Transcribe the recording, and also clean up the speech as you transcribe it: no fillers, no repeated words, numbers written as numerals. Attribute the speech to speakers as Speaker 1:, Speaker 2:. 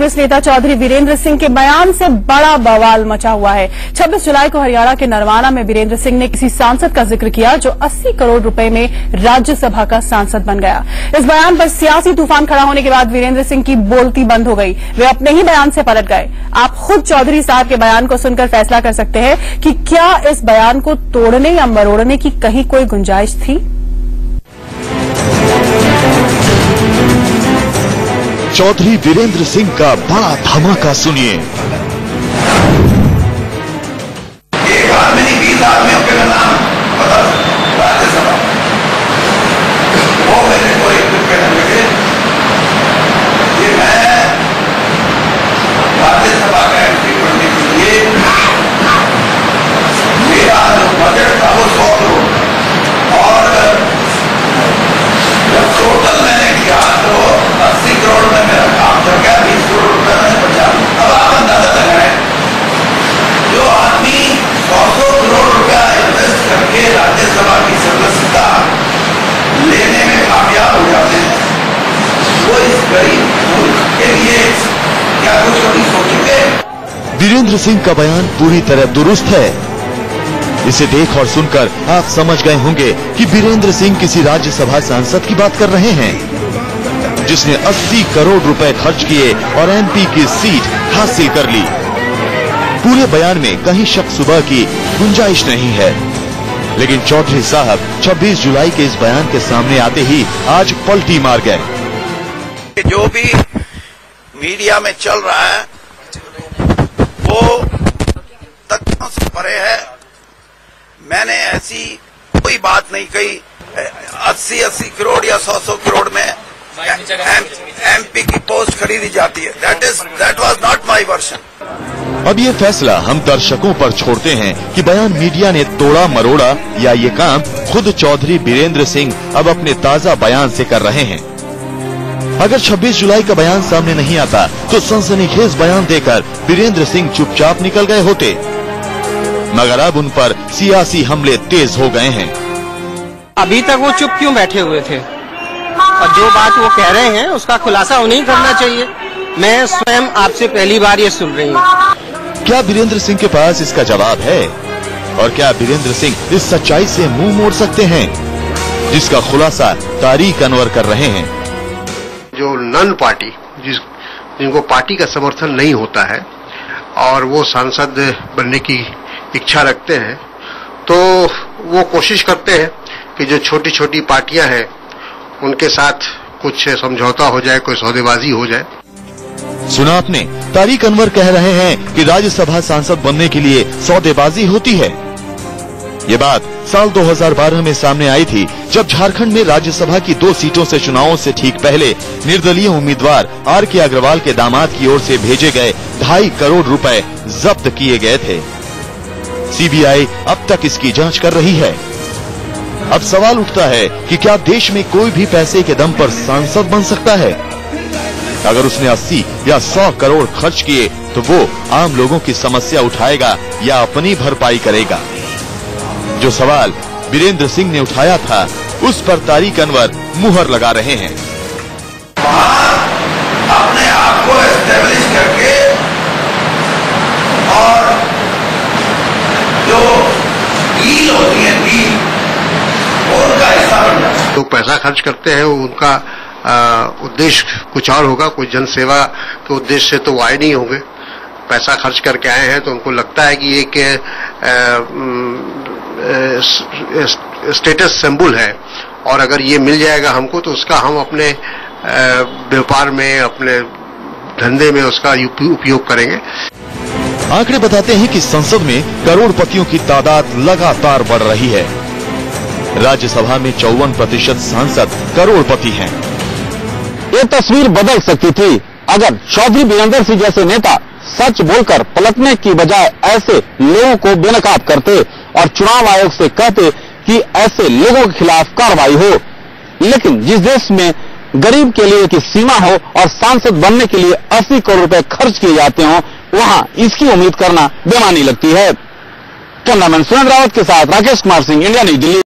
Speaker 1: कांग्रेस नेता चौधरी वीरेंद्र सिंह के बयान से बड़ा बवाल मचा हुआ है। 26 जुलाई को हरियाणा के नरवाना में वीरेंद्र सिंह ने किसी सांसद का जिक्र किया जो 80 करोड़ रुपए में राज्यसभा का सांसद बन गया। इस बयान पर सियासी तूफान खड़ा होने के बाद वीरेंद्र सिंह की बोलती बंद हो गई। वे अपने ही बयान से पलट गए। आप खुद चौधरी साहब के बयान को सुनकर फैसला कर सकते हैं कि क्या इस बयान को तोड़ने या मरोड़ने की कहीं कोई गुंजाइश थी।
Speaker 2: चौधरी वीरेंद्र सिंह का बड़ा धमाका सुनिए।
Speaker 3: एक आदमी नहीं 20 आदमियों के नाम पता राज्यसभा वो मेरे को एक कहने लगे कि मैं राज्यसभा का एंट्री करने के लिए मेरा बजट था वो 100 करोड़ और जब टोटल मैंने किया तो 80 करोड़ में मेरा काम चल गया। 20 करोड़ रुपए मैंने बचा। अब आप अंदाजा लगाएं जो आदमी 100 करोड़ रुपया इन्वेस्ट करके राज्यसभा की सदस्यता लेने में कामयाब हो जाते हैं वो इस गरीब मुल्क के लिए क्या कुछ कभी सोचेंगे।
Speaker 2: वीरेंद्र सिंह का बयान पूरी तरह दुरुस्त है। इसे देख और सुनकर आप समझ गए होंगे कि वीरेंद्र सिंह किसी राज्यसभा सांसद की बात कर रहे हैं जिसने 80 करोड़ रुपए खर्च किए और एमपी की सीट हासिल कर ली। पूरे बयान में कहीं शक सुबह की गुंजाइश नहीं है, लेकिन चौधरी साहब 26 जुलाई के इस बयान के सामने आते ही आज पलटी मार गए।
Speaker 3: जो भी मीडिया में चल रहा है वो तथ्यों से परे है। मैंने ऐसी कोई बात नहीं कही। 80 करोड़ या 100 करोड़ में एमपी की पोस्ट खरीदी जाती है। That was not my version.
Speaker 2: अब ये फैसला हम दर्शकों पर छोड़ते हैं कि बयान मीडिया ने तोड़ा मरोड़ा या ये काम खुद चौधरी वीरेंद्र सिंह अब अपने ताजा बयान से कर रहे हैं। अगर 26 जुलाई का बयान सामने नहीं आता तो सनसनीखेज बयान देकर वीरेंद्र सिंह चुपचाप निकल गए होते, मगर अब उन पर सियासी हमले तेज हो गए हैं।
Speaker 4: अभी तक वो चुप क्यों बैठे हुए थे और जो बात वो कह रहे हैं उसका खुलासा उन्हें करना चाहिए। मैं स्वयं आपसे पहली बार ये सुन रही हूँ।
Speaker 2: क्या वीरेंद्र सिंह के पास इसका जवाब है और क्या वीरेंद्र सिंह इस सच्चाई से मुंह मोड़ सकते हैं जिसका खुलासा तारिक अनवर कर रहे हैं।
Speaker 5: जो नन पार्टी जिनको पार्टी का समर्थन नहीं होता है और वो सांसद बनने की इच्छा रखते हैं तो वो कोशिश करते हैं कि जो छोटी छोटी पार्टियां हैं उनके साथ कुछ समझौता हो जाए, कोई सौदेबाजी हो जाए।
Speaker 2: सुना आपने, तारिक अनवर कह रहे हैं कि राज्यसभा सांसद बनने के लिए सौदेबाजी होती है। ये बात साल 2012 में सामने आई थी जब झारखंड में राज्यसभा की 2 सीटों से चुनावों से ठीक पहले निर्दलीय उम्मीदवार आर.के. अग्रवाल के दामाद की ओर से भेजे गए 2.5 करोड़ रुपए जब्त किए गए थे। सीबीआई अब तक इसकी जांच कर रही है। अब सवाल उठता है कि क्या देश में कोई भी पैसे के दम पर सांसद बन सकता है? अगर उसने 80 या 100 करोड़ खर्च किए तो वो आम लोगों की समस्या उठाएगा या अपनी भरपाई करेगा? जो सवाल वीरेंद्र सिंह ने उठाया था उस पर तारिक अनवर मुहर लगा रहे हैं।
Speaker 3: अपने आप को एस्टेब्लिश करके और जो डील होती है डील उनका हिस्सा बन जाता है।
Speaker 5: तो पैसा खर्च करते हैं उनका उद्देश्य कुछ और होगा, कोई जन सेवा के उद्देश्य से तो वो आए नहीं होंगे। पैसा खर्च करके आए हैं तो उनको लगता है कि एक स्टेटस सिंबल है और अगर ये मिल जाएगा हमको तो उसका हम अपने व्यापार में, अपने धंधे में उसका उपयोग करेंगे।
Speaker 2: आंकड़े बताते हैं कि संसद में करोड़पतियों की तादाद लगातार बढ़ रही है। राज्यसभा में 54% सांसद करोड़पति हैं।
Speaker 6: ये तस्वीर बदल सकती थी अगर चौधरी वीरेंद्र सिंह जैसे नेता सच बोलकर पलटने की बजाय ऐसे लोगों को बेनकाब करते और चुनाव आयोग से कहते कि ऐसे लोगों के खिलाफ कार्रवाई हो। लेकिन जिस देश में गरीब के लिए की सीमा हो और सांसद बनने के लिए 80 करोड़ रुपए खर्च किए जाते हो, वहां इसकी उम्मीद करना बेमानी लगती है। कैमरामैन सुरेंद्र रावत के साथ राकेश कुमार सिंह, इंडिया न्यूज दिल्ली।